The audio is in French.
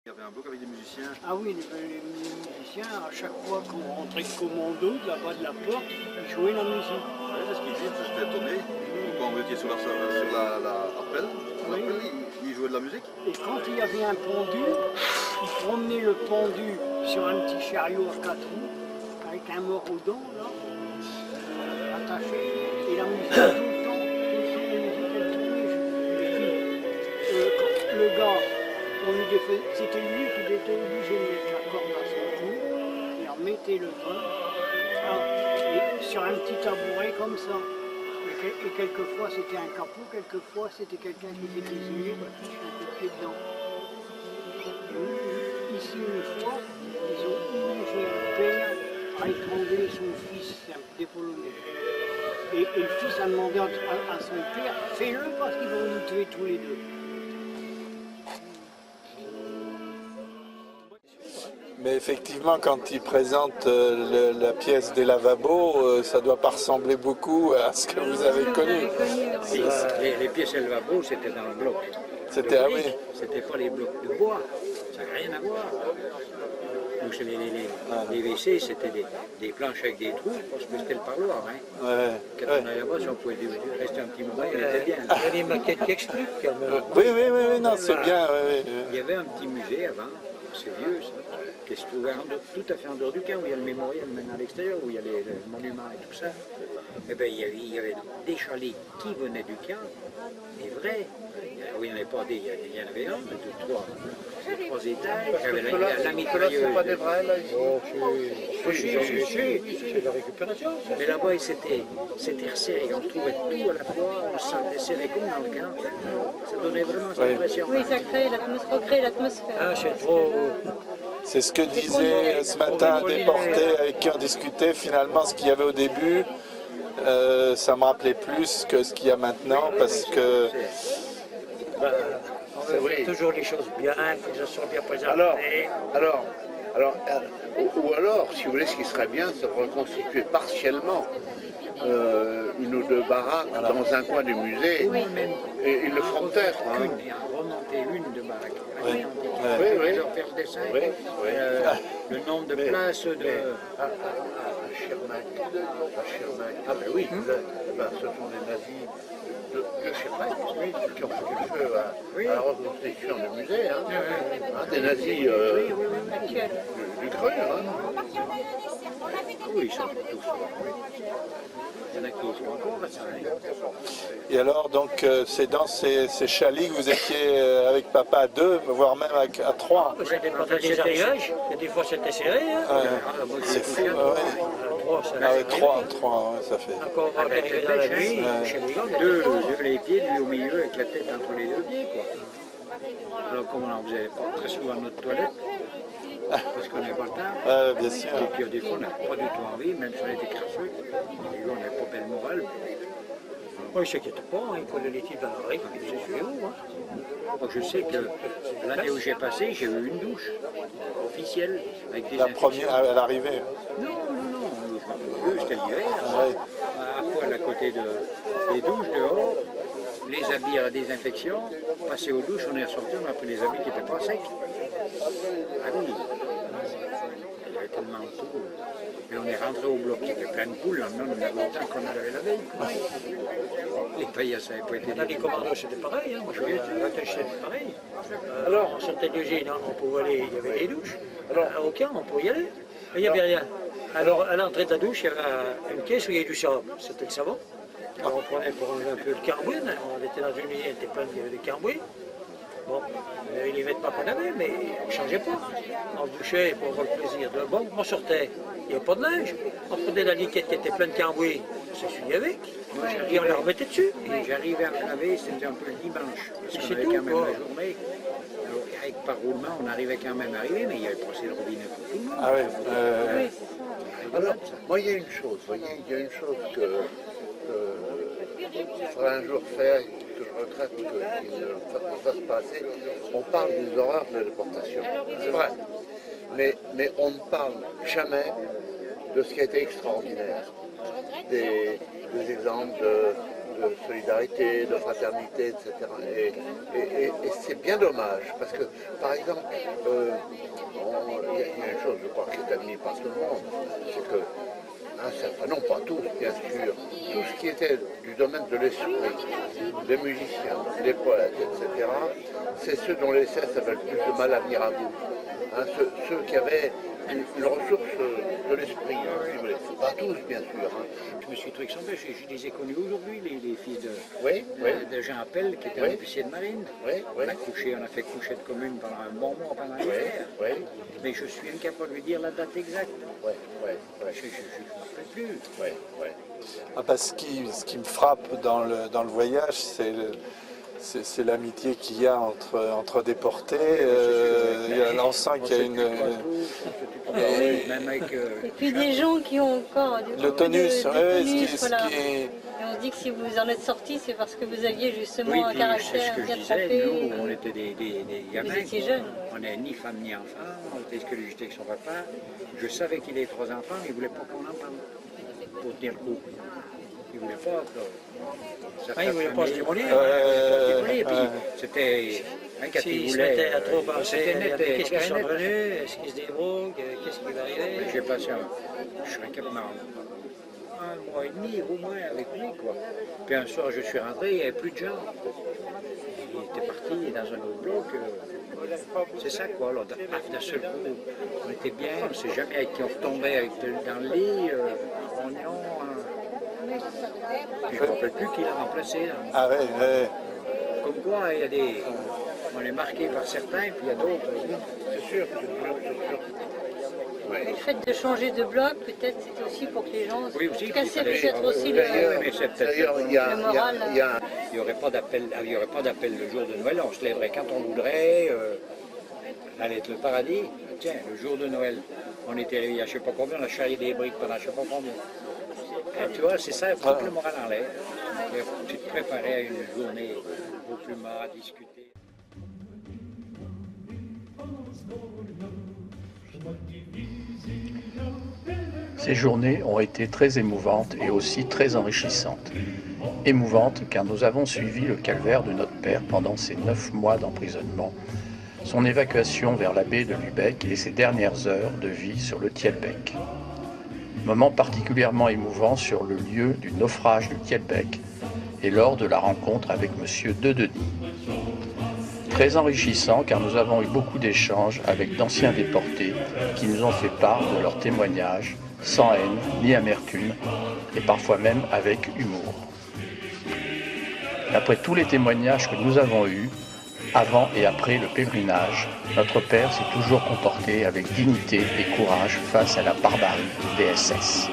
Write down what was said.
Il y avait un bloc avec des musiciens. Ah oui, les musiciens, à chaque fois qu'on rentrait de commando, de là-bas de la porte, ils jouaient la musique. Oui, c'est ce qu'ils disent, j'étais étonné. Quand vous étiez sur l'appel, Oui. ils jouaient de la musique. Et quand il y avait un pendu, ils promenaient le pendu sur un petit chariot à 4 roues, avec un mort aux dents, là, attaché, et la musique tout le temps, la musique elle tournait. Quand le gars, c'était lui qui était obligé de mettre la corde à son cou, il remettait le train, et sur un petit tabouret comme ça. Et quelquefois c'était un capot, quelquefois c'était quelqu'un qui était désigné, qui fait un coup de pied dedans. Ici une fois, ils ont obligé un père à étrangler son fils, des Polonais. Et le fils a demandé à son père, fais-le parce qu'ils vont nous tuer tous les deux. Mais effectivement, quand ils présentent la pièce des lavabos, ça ne doit pas ressembler beaucoup à ce que vous avez connu. Les pièces et le lavabo, c'était dans le bloc. C'était, ah oui. C'était pas les blocs de bois, ça n'avait rien à voir. Donc les WC, c'était des planches avec des trous, parce que c'était le parloir. Hein. Ouais. Quand on allait là-bas, si on pouvait rester un petit moment, il était bien. Il y a des maquettes qui expliquent quand même. Oui, non, c'est bien. Il y avait un petit musée avant, c'est vieux ça, qui se trouvait tout à fait en dehors du camp, où il y a le mémorial maintenant à l'extérieur, où il y a les monuments et tout ça. Et bien, il y avait des chalets qui venaient du camp, des vrais. Oui, il n'y en avait pas des, il y en avait un, trois étages. Il y avait la mitrailleuse. C'est pas des vrais là ici. C'est de la récupération. Mais là-bas, c'était resserré, on trouvait tout à la fois, on se sentait serré comme dans le camp. Ça donnait vraiment cette impression. Oui, ça crée l'atmosphère. Ah, c'est trop. C'est ce que disait ce matin un déporté avec qui on discutait. Finalement, ce qu'il y avait au début, ça me rappelait plus que ce qu'il y a maintenant, parce que... On veut faire toujours les choses bien, il faut que ça soit bien présenté. Ou alors, si vous voulez, ce qui serait bien, c'est de reconstituer partiellement une ou deux baraques dans un coin du musée. Oui. Et ils le feront peut-être. Hein. Remonter une de baraque. Oui. Leur faire le dessin. Oui. Le nombre de places de... À Schirmack. Ah ben oui, ce sont des nazis de Schirmack qui ont foutu le feu à la reconstruction du musée. Des nazis du Creux. Oui, ils sont tous là. Il y en a qui sont encore à ça. Et alors, donc, c'est dans ces chalets que vous étiez avec papa à deux, voire même à trois. Ça dépend des arrivages, et des fois c'était serré. Hein. C'est fou, ouais. Ah ouais, trois, ouais, ça fait. Encore on va arriver dans la nuit, chez les gars, Deux les pieds, lui au milieu, avec la tête entre les deux pieds, quoi. Alors, comme on en faisait pas très souvent notre toilette, parce qu'on n'avait pas le temps. Bien sûr. Et puis des fois, on n'a pas du tout envie, même si on était crasseux. Les gars, on n'avait pas belle morale. Moi, je ne s'inquiète pas, il faut le laitier dans l'oreille, puis il disait, où Donc, je sais que l'année où j'ai passé, j'ai eu une douche officielle avec des La infections. première à l'arrivée. Non, c'était l'hiver. À poil à côté des douches dehors, les habits à la désinfection, passer aux douches, on est ressorti, on a pris les habits qui n'étaient pas secs. Ah oui, il y avait tellement de tout. Mais on est rentré au bloc, il y avait plein de poules, là, on en avait autant qu'on en avait la veille. Les paillasses n'avaient pas été Dans les commandos, c'était pareil, hein. Moi, je suis attaché, c'était pareil. Alors, on sortait d'usine, on pouvait aller, il y avait des douches. Alors, au camp, on pouvait y aller. Mais il n'y avait rien. Alors, à l'entrée de la douche, il y avait une caisse où il y avait du savon. C'était le savon. Alors, on prenait pour enlever un peu le carbone. On était dans une usine, il était plein de carbone. Bon, les vêtements qu'on avait, mais on ne changeait pas. On se douchait pour avoir le plaisir. Bon, on sortait, il n'y avait pas de neige. On prenait la liquette qui était pleine de carbone, on s'essuyait avec. Et on la remettait dessus. Et j'arrivais à me laver, c'était un peu le dimanche. Parce qu'on avait quand même la journée. Alors, avec par roulement, on arrivait quand même à arriver, mais il y avait pas assez de robinet pour tout le monde. Ah oui. Alors, moi, il y a une chose, que il faudra un jour faire, que je regrette qu'il ne fasse pas assez. On parle des horreurs de la déportation, c'est vrai. Mais on ne parle jamais de ce qui a été extraordinaire. Des exemples de solidarité, de fraternité, etc. Et c'est bien dommage, parce que, par exemple, il y a une chose, je crois, qui est admise par tout le monde, c'est que un certain nombre, pas tous bien sûr, tout ce qui était du domaine de l'esprit, les musiciens, les poètes, etc., c'est ceux dont les cesses avaient le plus de mal à venir à bout. Hein, ceux qui avaient une ressource de l'esprit, hein, si vous voulez. Pas tous bien sûr. Hein. Je me suis trouvé que je les ai connus aujourd'hui, les fils de Jean Appel, qui était un officier de marine. Oui. On a fait couchette commune pendant un bon mois pendant l'hiver. Mais je suis incapable de lui dire la date exacte. Je ne me rappelle plus. Ah bah, ce qui me frappe dans le voyage, c'est l'amitié qu'il y a entre déportés. On sent qu'il y a une... Même avec, Et puis des gens qui ont encore le tonus, voilà. Et Et on se dit que si vous en êtes sortis, c'est parce que vous aviez justement oui, un puis caractère c'est ce que je bien disais, trempé. nous, on était des gamins. Vous étiez jeunes. On n'avait ni femme ni enfant, on était exclusivité avec son papa. Je savais qu'il avait 3 enfants, mais il ne voulait pas qu'on en parle pour tenir le coup. Il ne voulait pas que... Il ne voulait pas se démolir. C'était... Quand il S'il se voulait... mettait à trop penser, qu'est-ce qui sont net. devenus, est-ce qu'ils se débrouillent, qu'est-ce qui va arriver. J'ai passé je suis incapable un mois et demi au moins avec lui, quoi. Puis un soir, je suis rentré, il n'y avait plus de gens. Il était parti dans un autre bloc. C'est ça, quoi. Alors, d'un seul coup, on était bien, on ne sait jamais avec qui on retombait dans le lit, je ne me rappelle plus qui l'a remplacé. Là. Ah ouais. Comme quoi, il y a des... On est marqué par certains, puis il y a d'autres. C'est sûr. Le fait de changer de bloc, peut-être c'était aussi pour que les gens aussi, cassaient qu'il fallait- peut-être aussi D'ailleurs, il y a... le moral. Il n'y aurait pas d'appel le jour de Noël, on se lèverait quand on voudrait, allait être le paradis. Tiens, le jour de Noël, on était réveillés à je ne sais pas combien, on a charrié des briques pendant je ne sais pas combien. Et tu vois, c'est ça, foutre le moral en l'air. Tu te préparais à une journée au plus marre à discuter. Ces journées ont été très émouvantes et aussi très enrichissantes. Émouvantes car nous avons suivi le calvaire de notre père pendant ces 9 mois d'emprisonnement, son évacuation vers la baie de Lübeck et ses dernières heures de vie sur le Thielbeck. Moment particulièrement émouvant sur le lieu du naufrage du Thielbeck et lors de la rencontre avec M. Dedenis. Très enrichissant car nous avons eu beaucoup d'échanges avec d'anciens déportés qui nous ont fait part de leurs témoignages, sans haine ni amertume, et parfois même avec humour. D'après tous les témoignages que nous avons eus, avant et après le pèlerinage, notre père s'est toujours comporté avec dignité et courage face à la barbarie des SS.